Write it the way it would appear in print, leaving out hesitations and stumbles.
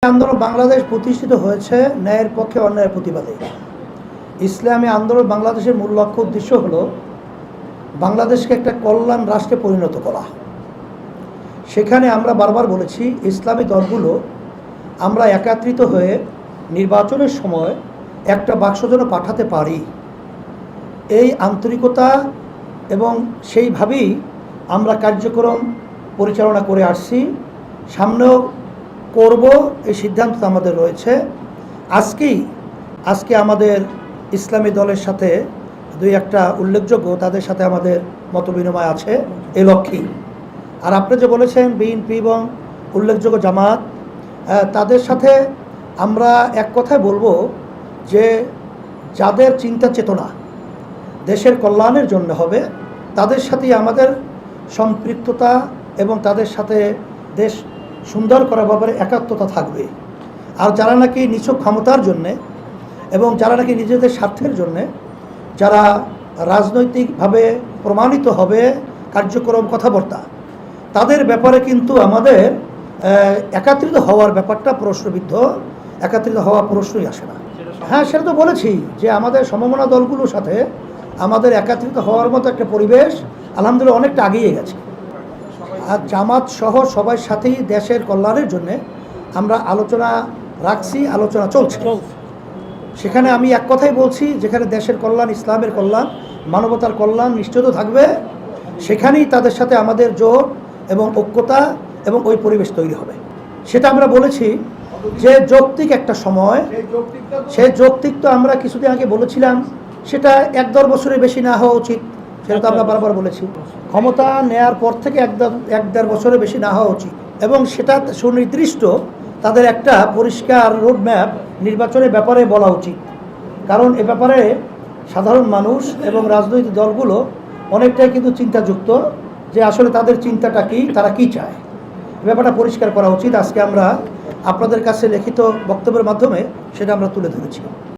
আন্দোলন বাংলাদেশ প্রতিষ্ঠিত হয়েছে ন্যায়ের পক্ষে অন্যায়ের প্রতিবাদে। ইসলামী আন্দোলন বাংলাদেশের মূল লক্ষ্য উদ্দেশ্য হলো বাংলাদেশকে একটা কল্যাণ রাষ্ট্রে পরিণত করা। সেখানে আমরা বারবার বলেছি ইসলামী দলগুলো আমরা একত্রিত হয়ে নির্বাচনের সময় একটা বাক্স যেন পাঠাতে পারি, এই আন্তরিকতা এবং সেইভাবেই আমরা কার্যক্রম পরিচালনা করে আসছি, সামনেও করব, এই সিদ্ধান্ত আমাদের রয়েছে। আজকে আমাদের ইসলামী দলের সাথে দুই একটা উল্লেখযোগ্য তাদের সাথে আমাদের মতবিনিময় আছে এই লক্ষ্যেই। আর আপনি যে বলেছেন বিএনপি এবং উল্লেখযোগ্য জামাত, তাদের সাথে আমরা এক কথায় বলবো যে যাদের চিন্তা চেতনা দেশের কল্যাণের জন্য হবে তাদের সাথেই আমাদের সম্পৃক্ততা এবং তাদের সাথে দেশ সুন্দর করার ব্যাপারে একাত্মতা থাকবে। আর যারা নাকি নিছক ক্ষমতার জন্যে এবং যারা নাকি নিজেদের স্বার্থের জন্যে যারা রাজনৈতিকভাবে প্রমাণিত হবে কার্যক্রম কথাবার্তা, তাদের ব্যাপারে কিন্তু আমাদের একত্রিত হওয়ার ব্যাপারটা প্রশ্নবিদ্ধ, একত্রিত হওয়ার প্রশ্নই আসে না। হ্যাঁ, সেটা তো বলেছি যে আমাদের সমমনা দলগুলোর সাথে আমাদের একত্রিত হওয়ার মতো একটা পরিবেশ আলহামদুলিল্লাহ অনেকটা এগিয়ে গেছে। আর জামাত সহ সবার সাথেই দেশের কল্যাণের জন্যে আমরা আলোচনা রাখছি, আলোচনা চলছে। সেখানে আমি এক কথাই বলছি, যেখানে দেশের কল্যাণ, ইসলামের কল্যাণ, মানবতার কল্যাণ নিশ্চিত থাকবে, সেখানেই তাদের সাথে আমাদের জোট এবং ঐক্যতা এবং ওই পরিবেশ তৈরি হবে। সেটা আমরা বলেছি যে যৌক্তিক একটা সময়, সেই যৌক্তিক তো আমরা কিছুদিন আগে বলেছিলাম সেটা 1-1.5 বছরের বেশি না হওয়া উচিত, সেটা তো আমরা বারবার বলেছি। ক্ষমতা নেয়ার পর থেকে 1-1.5 বছরের বেশি না হওয়া উচিত এবং সেটা সুনির্দিষ্ট তাদের একটা পরিষ্কার রোডম্যাপ নির্বাচনের ব্যাপারে বলা উচিত। কারণ এ ব্যাপারে সাধারণ মানুষ এবং রাজনৈতিক দলগুলো অনেকটাই কিন্তু চিন্তাযুক্ত যে আসলে তাদের চিন্তাটা কি, তারা কি চায়, এ ব্যাপারটা পরিষ্কার করা উচিত। আজকে আমরা আপনাদের কাছে লিখিত বক্তব্যের মাধ্যমে সেটা আমরা তুলে ধরেছি।